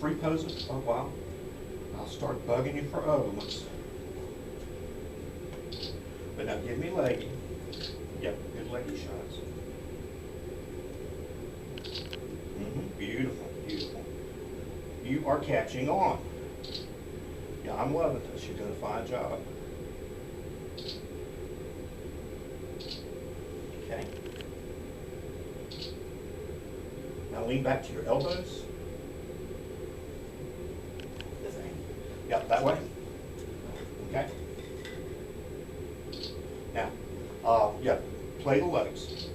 free posing for a while. I'll start bugging you for other ones. But now give me leggy. Yep, good leggy shots. Beautiful, beautiful. You are catching on. Yeah, I'm loving this. You're doing a fine job. Okay. Now lean back to your elbows. Yep, that way. Okay. Now, yeah, play the legs.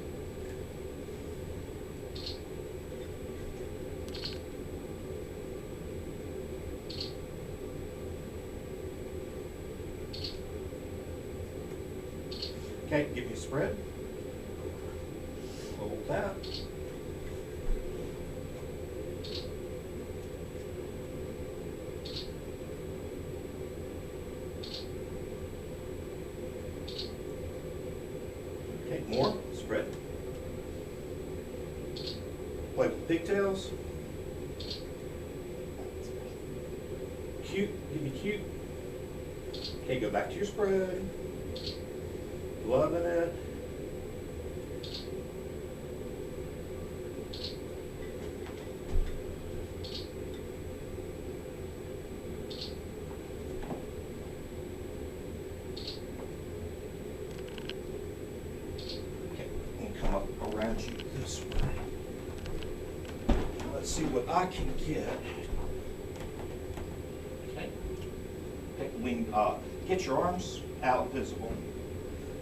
Okay, give me a spread. Hold that. Okay, more, spread. Play with pigtails. Cute, give me cute. Okay, go back to your spread. Loving it. Okay, and come up around you this way. Let's see what I can get. Okay. Okay, lean, get your arms out visible.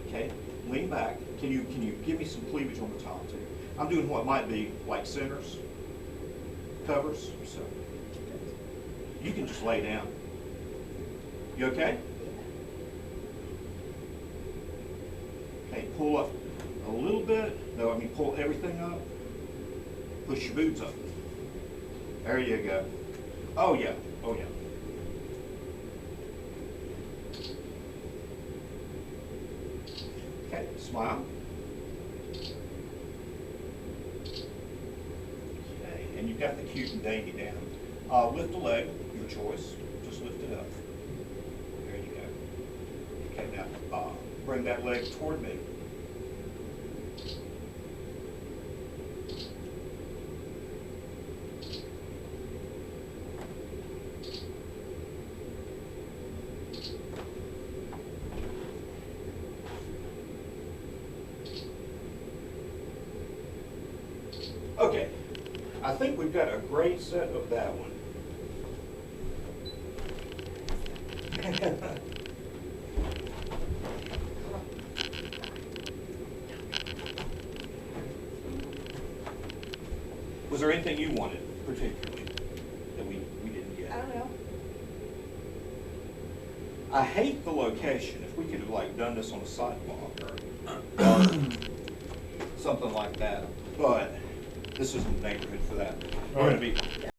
Okay, lean back. Can you give me some cleavage on the top too? I'm doing what might be like centers, covers. So you can just lay down. You okay? Okay, pull up a little bit. No, I mean pull everything up. Push your boobs up. There you go. Oh yeah. Oh yeah. Okay, smile. Okay, and you've got the cute and dainty down. Lift the leg, your choice. Just lift it up. There you go. Okay, now bring that leg toward me. Okay, I think we've got a great set of that one. Was there anything you wanted particularly that we didn't get? I don't know. I hate the location. If we could have like done this on a sidewalk or something like that, but this isn't the neighborhood for that. We're going to be